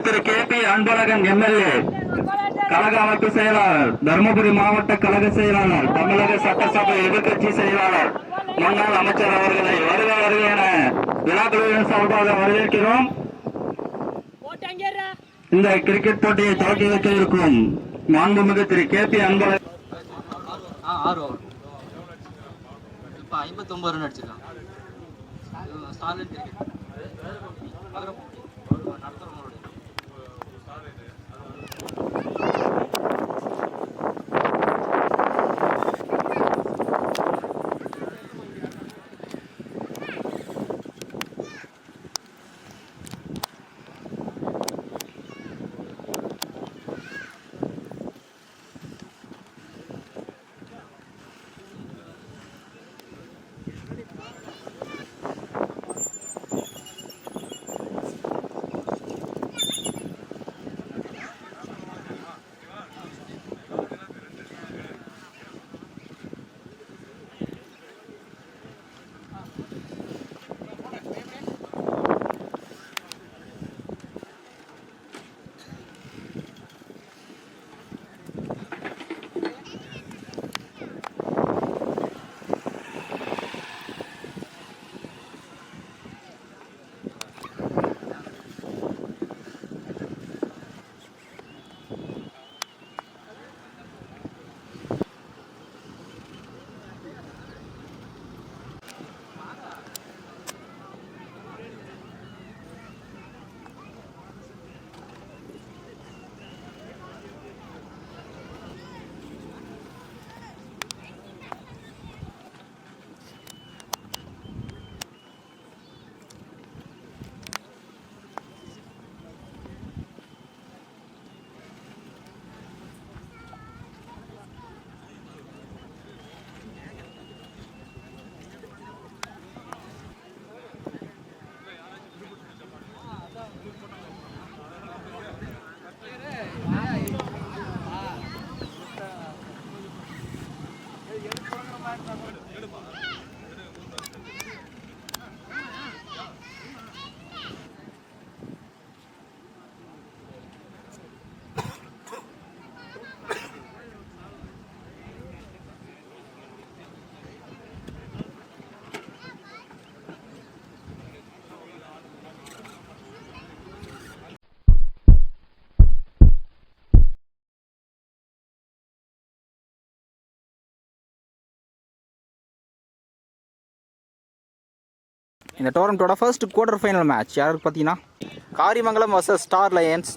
திரு K P. Anbazhagan MLA, கழக அமைப்பு செயலாளர், தருமபுரி மாவட்ட கழக செயலாளர், தமிழக சட்டசபை எதிர்கட்சி செயலாளர், முன்னாள் அமைச்சர் அவர்களை வருக வருக என விழாக்குழுவின் சார்பாக வரவேற்கிறோம். இந்த கிரிக்கெட் போட்டியை துவக்கி வைக்க இருக்கும் மாண்புமிகு திரு கே.பி. அன்பழகன் 59 ரன் அடிச்சிருக்கான். இந்த டோர்னமெண்ட்டோட ஃபர்ஸ்ட் குவார்டர் ஃபைனல் மேட்ச் யாருக்கு பார்த்தீங்கன்னா Karimangalam versus star lions.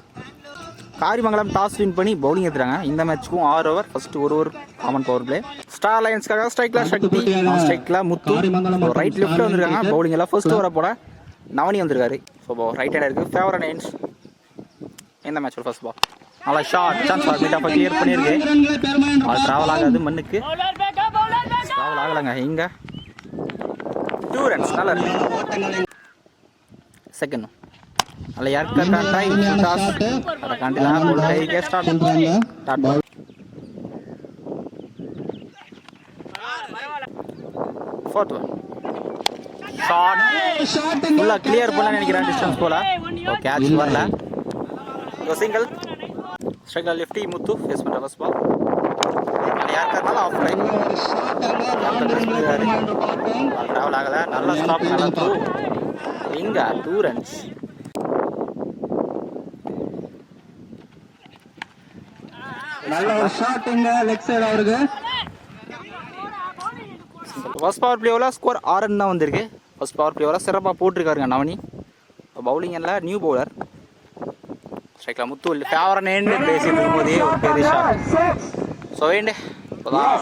Karimangalam toss win பண்ணி பவுலிங் எடுத்துறாங்க. இந்த மேட்ச்சுக்கும் 6 ஓவர், ஃபர்ஸ்ட் ஒரு over common power play. Star லயன்ஸ்க்காக ஸ்ட்ரைக்கில் சக்தி, ஸ்ட்ரைக்கில் முத்து, ரைட் லெஃப்ட்டில் வந்திருக்காங்க. பவுலிங் எல்லாம் ஃபர்ஸ்ட் ஓவரை போட நவனி வந்திருக்காரு. ஸோ ரைட் ஹேண்ட் இருக்குது ஃபேவர் நைன்ஸ். இந்த மேட்சோட ஃபர்ஸ்ட் பால் நல்லா ஷார்ட் சான்ஸ் ஆஃப் கிளியர் பண்ணியிருக்கு. அது ட்ராவல் ஆகாது, மண்ணுக்கு ட்ராவல் ஆகலைங்க. இங்கே 2 runs நல்லா இருக்கு. செகண்ட் அல்ல யாருக்கு ட்ரை டாஸ் அத காண்டிலா போல் கைக்கு ஸ்டார்ட் பண்றாங்க. ஃபோர்த் ஒன் ஷாட் ஃபுல்லா கிளியர் பண்ண நினைக்கிறேன். டிஸ்டன்ஸ் போல கேட்ச் வரல. ஒரு single striker lefty Muthu face பண்ற ஃபர்ஸ்ட் பால். யாருக்காருனாலும் ஆஃப் லைன் ட்ராவல் ஆகலை. நல்ல ஸ்டாப், நல்ல த்ரூ. இங்க 2 runs. நல்ல ஒரு ஷாட் இங்க லெக் சைடு அவருக்கு. ஃபர்ஸ்ட் பவர் பிளேவில் ஸ்கோர் 6 run தான் வந்திருக்கு. ஃபர்ஸ்ட் பவர் பிளேவில் சிறப்பாக போட்டிருக்காருங்க நவனி. பவுலிங் எல்லாம் நியூ பவுலர். ஸ்ட்ரைக்கில் முத்து இல்லை ஃபேவர் நேன்னு பேசிட்டு இருக்கும்போதே ஒரு பெரிய ஷாட். ஸோ வேண்டு இப்போதான்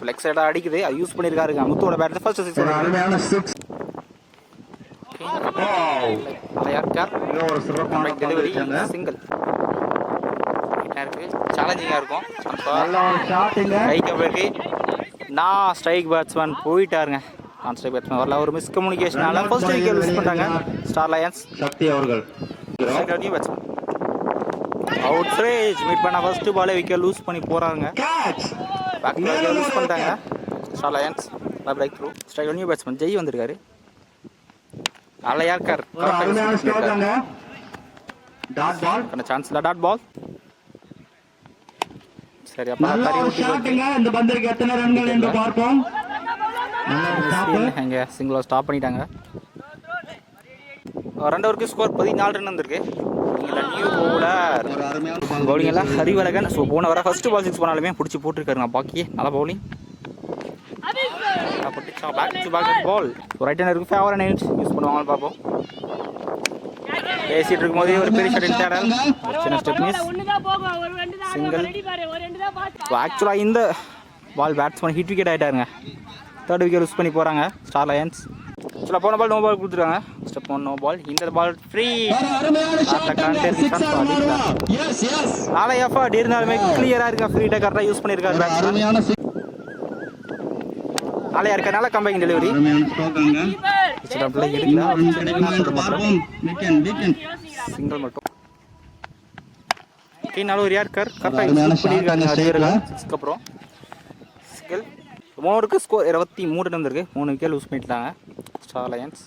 லெக் சைடாக அடிக்குது, அது யூஸ் பண்ணியிருக்காருங்க முத்துவோட bat. First six delivery single இருக்கு. சேலஞ்சிங்காக இருக்கும். கைக்கு போயிருக்கு. நான் ஸ்ட்ரைக் பேட்ஸ்மேன் போயிட்டாருங்க. நான் ஸ்ட்ரைக் பேட்ஸ்மேன் வரல. ஒரு மிஸ்கம்யூனிகேஷனால ஃபர்ஸ்ட் விக்கெட் யூஸ் பண்ணுறாங்க ஸ்டார் லயன்ஸ். சக்தி அவர்கள் நியூ பேட்ஸ்மேன் அவுட் ஃப்ரேஜ் மீட் பண்ண ஃபர்ஸ்ட் பாலே விக்கெட் லூஸ் பண்ணி போகிறாங்க. பேக் லூஸ் பண்ணிட்டாங்க star Lions. Break through strike new batsman Jai வந்திருக்காரு. நல்ல யார்கார் டாட் பால். சான்ஸ் இல்லை, டாட் பால். சரி, அப்போ நல்ல ஒரு ஷாட்டுங்க. இந்த பந்திற்கு எத்தனை ரன்கள் என்று பார்ப்போம். இங்கே சிங்கிளை ஸ்டாப் பண்ணிட்டாங்க. 2 ஓவருக்கு ஸ்கோர் 14 ரன் வந்திருக்கு. நியூ பவுலர் பவுலிங் எல்லாம் ஹரிவரகன். ஸோ போன வர ஃபர்ஸ்ட் பால் 6 பண்ணாலுமே பிடிச்சி போட்டுருக்காருங்க. பாக்கி நல்ல bowling back to back ball. Right ஹேண்டருக்கு ஃபேவர் அண்ட் யூஸ் பண்ணுவாங்கன்னு பார்ப்போம். பேசிட்டு இருக்கும்போதே ஒரு பெரிய ஷாட் இன்டர்னல், சின்ன ஸ்டெப் மிஸ், சிங்கிள். ஆக்சுவலாக இந்த பால் பேட்ஸ்மேன் ஹிட் விக்கெட் ஆகிட்டாருங்க. 3rd விக்கெட் யூஸ் பண்ணி போகிறாங்க ஸ்டார் லயன்ஸ். ஆக்சுவலாக போன பால் நோ பால் கொடுத்துருக்காங்க. Step 1 no ball. இந்த பால் ஃப்ரீ. நாளை எஃபர்ட் இருந்தாலுமே கிளியராக இருக்கா. ஃப்ரீ டை கரெக்டாக யூஸ் பண்ணியிருக்காரு பேட்ஸ்மேன். நாளையா இருக்க நல்ல கம்பைங் டெலிவரி. சிங்கிள் மட்டும் ஒரு யாருக்கார் கரெக்டாக யூஸ் பண்ணியிருக்காங்க. அடிவர்கள் 6க்கு அப்புறம் சிங்கிள். 3 ஸ்கோர் 23 வந்திருக்கு. 3 விக்கெட் லூஸ் பண்ணிட்டாங்க star lions.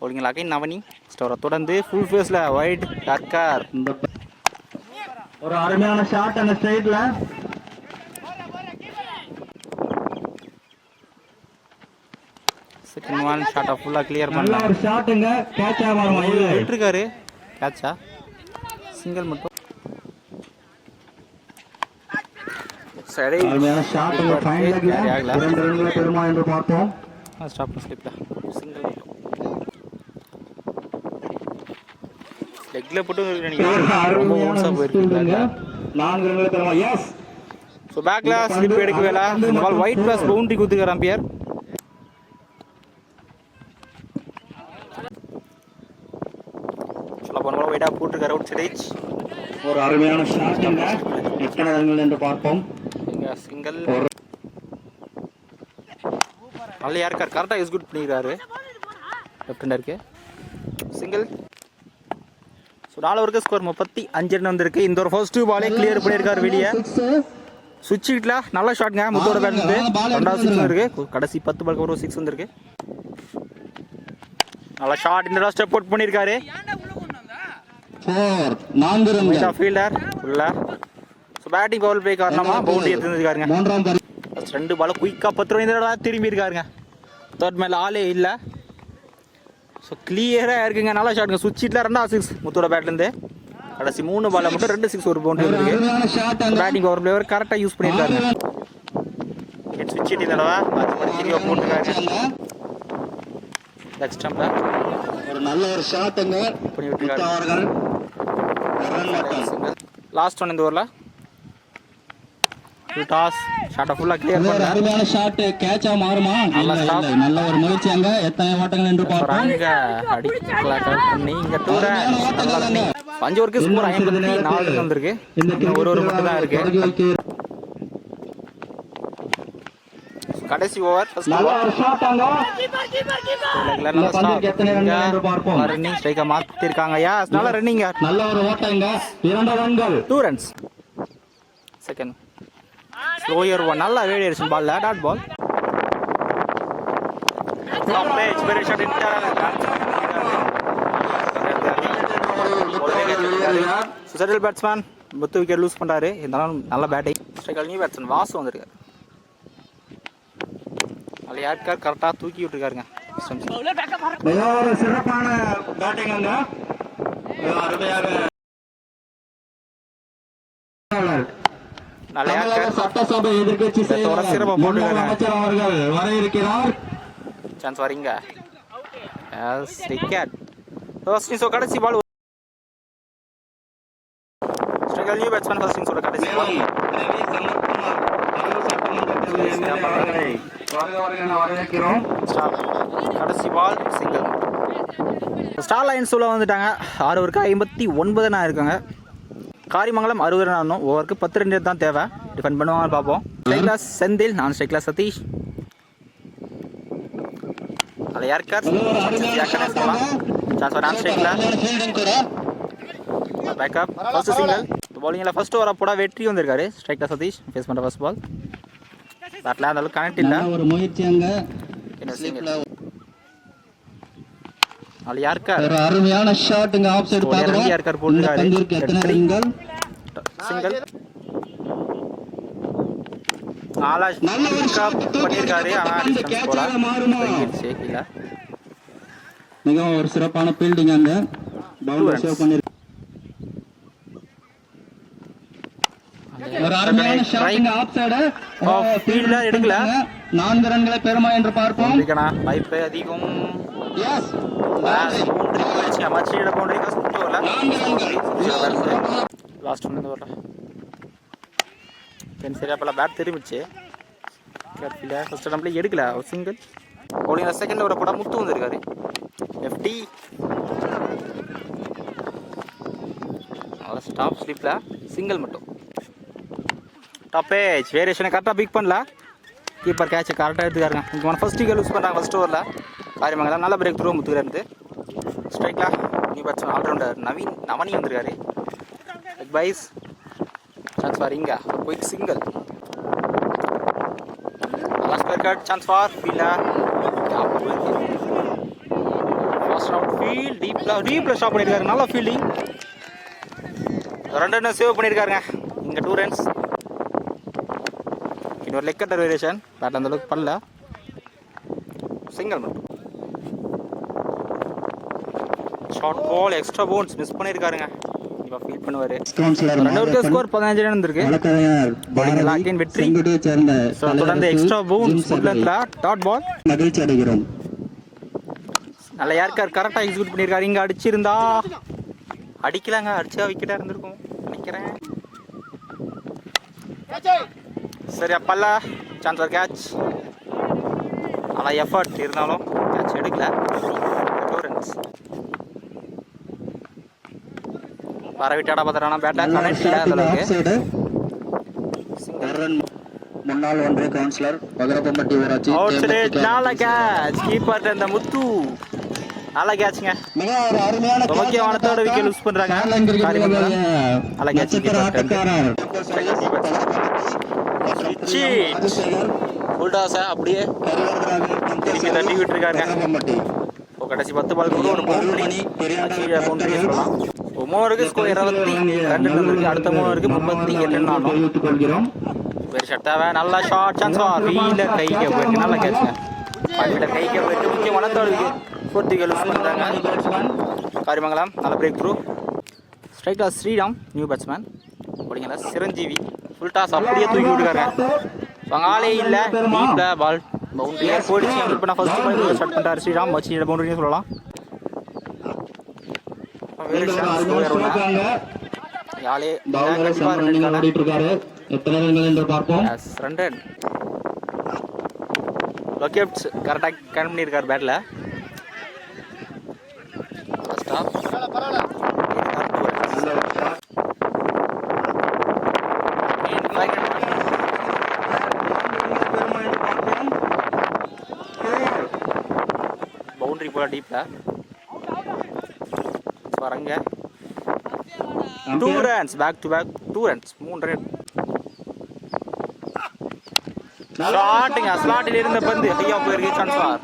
Bowling again Navani. ஸ்டோரை தொடர்ந்து ஃபுல் ஃபேஸில் வைட் யார்கார். ஒரு அருமையான ஷாட் அந்த ஸ்ட்ரைட்ல. செகண்ட் ஒன் ஷாட்டை ஃபுல்லாக கிளியர் பண்ணலாம். ஒரு ஷாட்டுங்க. கேட்ச் ஆகாம விட்டுருக்காரு. கேட்சா சிங்கிள் மட்டும். சரி, அருமையான ஷாட்டுங்க. ஃபைனல் லெக்ல 2 ரன்களை பெறுமா என்று பார்ப்போம். ஸ்டாப் ஸ்லிப்ல சிங்கிள் மட்டும் லெக்ல போட்டு ரொம்ப ஓன்ஸா போயிருக்கு. 4 ரன்களை பெறுமா. எஸ். ஸோ பேக்ல ஸ்லிப் எடுக்கவே இல்லை. இந்த பால் ஒயிட் பிளஸ் பவுண்டரி கொடுத்துருக்காரு அம்பியர். வைடா போட்டுருக்காரு அவுட் சைட். ஒரு அருமையான ஷாட்டுங்க. எத்தனை ரன்கள் என்று பார்ப்போம். சிங்கிள். நல்ல யாருக்கார் கரெக்டாக எக்ஸிக்யூட் பண்ணிக்கிறாரு லெஃப்ட் ஹேண்டருக்கு. சிங்கிள். ஸோ 4 ஓவருக்கு ஸ்கோர் 35 ரன் வந்திருக்கு. இந்த ஒரு ஃபர்ஸ்ட் பாலே கிளியர் பண்ணியிருக்காரு வெளியே. சுவிட்ச் ஹிட்ல நல்ல ஷாட்ங்க. முத்தோட பேட் இருந்து 2வது 6 வந்திருக்கு. கடைசி 10 பாலுக்கு ஒரு 6 வந்திருக்கு. நல்ல ஷாட். இந்த ஸ்டெப் அவுட் பண்ணியிருக்காரு. 4 ரன்கள். ஃபீல்டர் உள்ள. ஸோ பேட்டிங் பவுல் பிளே காரணமா பவுண்டரி எடுத்துருக்காருங்க. 2 பால் குயிக்காக 10 ரன் திரும்பி இருக்காருங்க. 3rd மேல ஆளே இல்லை. ஸோ கிளியராக இருக்குங்க. நல்ல ஷாட்டுங்க. சுவிட்ச் ஹிட்ல 2வது 6 முத்தோட பேட்லேருந்து. கடைசி 3 பால் மட்டும் 2 6 ஒரு பவுண்டரி இருக்கு. பேட்டிங் பவர் பிளேயர் கரெக்டாக யூஸ் பண்ணியிருக்காருங்க. சுவிட்ச் ஹிட் இல்லடா திரும்ப போட்டுருக்காங்க. நெக்ஸ்ட் ஸ்டம்ப்ல ஒரு நல்ல ஒரு ஷாட்டுங்க பண்ணி விட்டுருக்காரு. லாஸ்ட் ஒன் இந்த ஓவரில் டாஸ் ஷாட்டை ஃபுல்லாக கிளியர் பண்ணாரு. அருமையான ஷாட். கேட்சா மாறுமா? நல்ல ஒரு முயற்சி. அங்க எத்தனை ஓட்டங்கள் என்று பார்ப்போம். பண்ணி இங்க தூர 5 ஓவருக்கு ஸ்கோர் 54 வந்திருக்கு. இன்னும் ஒரு ஓவர் மட்டும் தான் இருக்கு. கடைசி ஓவர் ஃபர்ஸ்ட் ஓவர் ஷாட்டாங்க. ரன்னிங் ஸ்ட்ரைக்கா மாத்திருக்காங்க. யாஸ் நல்ல ரன்னிங். நல்ல ஒரு ஓட்டங்க. 2 ரன்கள். 2 ரன்ஸ். Second slower one. நல்ல வேரியேஷன் பால்ல dot ball. Stoppage very shot settle batsman Muthu wicket loose பண்றாரு. இருந்தாலும் நல்ல batting. Striker new batsman Vasu வந்திருக்காரு. அதில் யாருக்கார் கரெக்டாக தூக்கி விட்டுருக்காருங்க. ஒரு சிறப்பான பேட்டிங் அங்க. அருமையாக நல்ல யாருக்கார் சட்டசபை எதிர்க்கட்சி சிறப்பாக போட்டுருக்காங்க. அமைச்சர் அவர்கள் வர இருக்கிறார். சான்ஸ் வரீங்க. விக்கெட். ஸோ கடைசி பால் ஸ்ட்ரைக்கர் நியூ பேட்ஸ்மேன் ஃபர்ஸ்ட் இன்னிங்ஸோட கடைசி பால். கடைசி பால் சிங்கிள். ஸ்டார் லைன்ஸ் உள்ள வந்துட்டாங்க. 6 ஓவருக்கு 59 ரன் இருக்காங்க. காரிமங்கலம் 60 ரன் ஆடணும். ஓவருக்கு 10 ரன் தான் தேவை. டிஃபெண்ட் பண்ணுவாங்கன்னு பார்ப்போம். ஸ்ட்ரைக்லாஸ் செந்தில், நான் ஸ்ட்ரைக்லாஸ் சதீஷ். அதில் யாருக்கார் சான்ஸ் நான் ஸ்ட்ரைக்லாஸ் பேக்கப் ஃபர்ஸ்ட் சிங்கிள். பவுலிங்கில் ஃபர்ஸ்ட் ஓவராக போட வெற்றி வந்திருக்காரு. ஸ்ட்ரைக்லாஸ் சதீஷ் ஃபேஸ் பண்ணுற ஃபர்ஸ்ட் பால். பேட்டில் அந்த அளவுக்கு கனெக்ட் இல்லை. ஒரு முயற்சி அங்க. நாலு யார்கார் ஒரு அருமையான ஷாட்டுங்க ஆஃப் சைடு பாக்குறோம். யார்கார் போட்டுருக்காரு. பந்திற்கு எத்தனை ரன்கள்? சிங்கிள். நாலா பண்ணியிருக்காரு. ஆனால் டிஸ்டன்ஸ் போல கீழே. மிகவும் ஒரு சிறப்பான ஃபீல்டிங் அங்க பவுலர் சேவ் பண்ணி ஒரு அருமையான ஷாட்டுங்க ஆஃப் சைடு. ஃபீல்ட்ல எடுக்கல. 4 ரன்களை பெறுமா என்று பார்ப்போம். வாய்ப்பு அதிகம். எஸ் பவுண்டரி போயிடுச்சு. அமர்ச்சியோட பவுண்டரி காசு வரல. லாஸ்ட் ஒன் வரல. சரியா பல பேட் திரும்பிச்சு. ஃபர்ஸ்ட் நம்மளே எடுக்கல. ஒரு சிங்கிள். பவுலிங் செகண்ட் ஒரு படம் முத்து வந்திருக்காரு. எஃப்டி ஸ்டாப் ஸ்லிப்ல சிங்கிள் மட்டும். டாப் ஏஜ் வேரியேஷனை கரெக்டாக பிக் பண்ணல. கீப்பர் கேட்சை கரெக்டாக எடுத்துக்காருங்க. இங்கே ஃபர்ஸ்ட் விக்கெட் யூஸ் பண்ணுறாங்க ஃபர்ஸ்ட் ஓவரில். காரியமங்கலம் நல்ல பிரேக் த்ரூ முத்துக்கிறது. ஸ்ட்ரைக்கில் நியூ பேட்ஸ்மேன் ஆல்ரவுண்டர் நவனி வந்திருக்காரு. பிக் பைஸ் சான்ஸ் ஃபார் இங்கே quick single. Last wicket chance for fielder. First out field டீப்ல ஸ்டாப் பண்ணியிருக்காரு. நல்ல ஃபீல்டிங். 2 run save பண்ணியிருக்காருங்க. இங்கே 2 ரன்ஸ். இன்னொரு லெக் கட்டர் வேரியேஷன். பேட் அந்த அளவுக்கு பண்ணல. சிங்கிள் மட்டும். Short ball extra bounce miss பண்ணியிருக்காருங்க. இப்போ ஃபீல் பண்ணுவார். 2 ஸ்கோர் 15 ரன் இருந்திருக்கு. வெற்றி. தொடர்ந்து எக்ஸ்ட்ரா பவுன்ஸ் டாட் பால். மகிழ்ச்சி அடைகிறோம். நல்ல யாருக்கார் கரெக்டாக எக்ஸிக்யூட் பண்ணியிருக்காரு. இங்கே அடிச்சிருந்தா அடிக்கலாங்க. அடிச்சா விக்கெட்டாக இருந்திருக்கும் நினைக்கிறேன். சரி அப்பல்ல சான்ஸ் ஒரு கேட்ச். ஆனால் எஃபர்ட் இருந்தாலும் கேட்ச் எடுக்கல. 2 ரன்ஸ். வர விட்டாடா பார்த்துறானா பேட்டா கனெக்ட் இல்லை அளவுக்கு. முன்னாள் ஒன்றிய கவுன்சிலர் பகரப்பம்பட்டி ஊராட்சி. நல்ல கேட்ச். கீப்பர் அந்த முத்து நல்ல கேட்சுங்க. மிக ஒரு அருமையான முக்கியமான தேர்ட் விக்கெட் யூஸ் பண்றாங்க. நல்ல கேட்ச். ஃபுல் டாஸ் அப்படியே திருப்பி தட்டி விட்டுருக்காங்க. கடைசி 10 பாலுக்கு ஒரு பவுண்டரி சொல்லலாம். 3 ஸ்கோர் 22 ரன். அடுத்த 3 38 ரன் ஆகும். வேறு ஷட்டாவே நல்ல ஷார்ட் சான்ஸ் ஃபீல்டர் கைக்கு போயிருக்கு. நல்ல கேட்சுங்க. ஃபீல்டர் கைக்கு போயிட்டு முக்கியமான third wicket fourth wicket use பண்ணுறாங்க. காரியமங்கலம் நல்ல பிரேக் த்ரூ. ஸ்ட்ரைக்கில் ஸ்ரீராம் நியூ பேட்ஸ்மேன். அப்படிங்களா சிரஞ்சீவி ஃபுல் டாஸ் அப்படியே தூக்கி விட்டுக்காங்க. ஆளே இல்லை. டீப்ல பால் பவுண்டரியே போயிடுச்சு. இப்போ நான் ஃபர்ஸ்ட் பால் ஸ்டார்ட் பண்ணிட்டார் ஸ்ரீராம். வச்சு பவுண்டரியே சொல்லலாம். யாழே லொக்கேட்ஸ் கரெக்டாக கன் பண்ணியிருக்கார் பேட்டில். பவுண்டரி போல டீப்ல வரங்க. 2 runs back to back 2 runs 3 run. ஷாட்டுங்க. ஸ்லாட்டில் இருந்த பந்து ஹையா போயிருக்கு. சான்ஸ் ஃபார்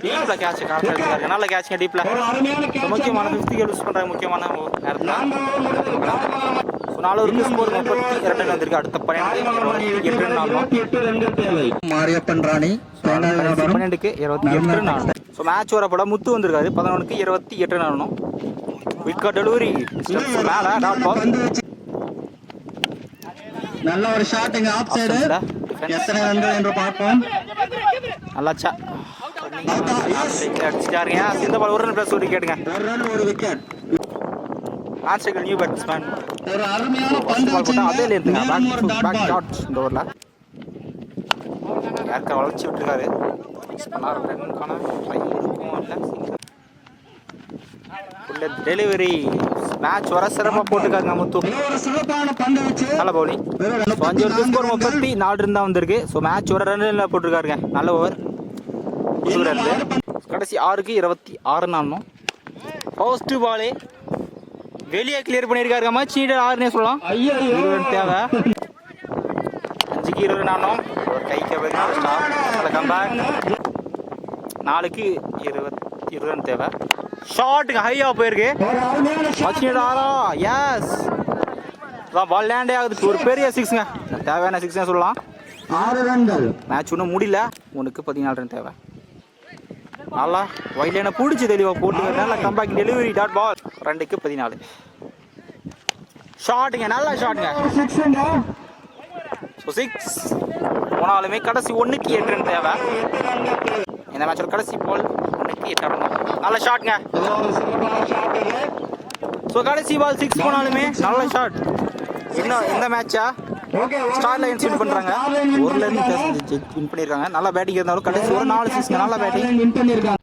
டீப்ல கேட்ச் கரெக்டாக எடுத்துக்காரு. நல்ல கேட்சுங்க டீப்ல. முக்கியமான 5th விக்கெட் யூஸ் பண்ணுறாங்க. முக்கியமான நேரத்தில் 4 ஸ்கோர் 32 ரன் வந்திருக்கு. அடுத்த 12 ரன் ஆகும். மாரியப்பன் ராணி 12க்கு 28 ரன் ஆகும். ஸோ மேட்ச் வரப்பட முத்து வந்திருக்காரு. 11க்கு 28 ரன் ஆகணும். விக்கெட் டெலிவரி மேலே டாட் பால். நல்ல ஒரு ஷாட்டுங்க ஆஃப் சைடு. எத்தனை ரன்கள் என்று பார்ப்போம். நல்லாச்சா அடிச்சிட்டாருங்க. இந்த பால் 1 ரன் ப்ளஸ் 1 விக்கெட்டுங்க. 1 ரன் 1 விக்கெட். ஆன்சைக்கிள் நியூ பேட்ஸ்மேன். ஒரு அருமையான பந்து போட்டால் அதே எடுத்துங்க. பேக் டாட் இந்த ஓவரில் யாருக்கா வளர்ச்சி விட்டுருக்காரு. டெலிவரி மேட்ச் வர சிறப்பாக போட்டுருக்காங்க முத்து. நல்ல பவுலிங். 5 ஸ்கோர் 34 ரன் தான் வந்திருக்கு. ஸோ மேட்ச் வர ரன்னில் போட்டிருக்காருங்க. நல்ல ஓவர். கடைசி 6க்கு 26 ரன் ஆடணும். ஃபர்ஸ்ட் பாலே வெளியே கிளியர் பண்ணியிருக்காருங்க. மேட்ச் 6 சொல்லலாம். 20 ரன் தேவை. 5க்கு 20 ரன் ஆடணும். ஒரு கைக்கு கம்பேக். 4க்கு 20 20 ரன் தேவை. ஷாட்டுங்க ஹையா போயிருக்கு. வச்சுட்டாரா? எஸ். பால் லேண்டே ஆகுது. ஒரு பெரிய 6ங்க. தேவையான 6 சொல்லலாம். 6 ரன்கள். மேட்ச் ஒன்றும் முடியல. உனக்கு 14 ரன் தேவை. நல்லா வைலைனை பிடிச்சி தெளிவாக போட்டு நல்லா கம்பேக் டெலிவரி டாட் பால். 2க்கு 14. ஷாட்டுங்க நல்ல ஷாட்டுங்க. ஸோ 6 போனாலுமே கடைசி 1க்கு 8 ரன் தேவை. இந்த மேட்சோட கடைசி பால் 1க்கு 8 ரன். நல்ல ஷாட்டுங்க. ஸோ கடைசி பால் 6 போனாலுமே நல்ல ஷாட். இன்னும் இந்த மேட்சா ஸ்டார் லைன்ஸ் வின் பண்ணுறாங்க. 1 ரன் வின் பண்ணியிருக்காங்க. நல்லா பேட்டிங் இருந்தாலும் கடைசி ஒரு 4 6 நல்லா பேட்டிங் வின் பண்ணியிருக்காங்க.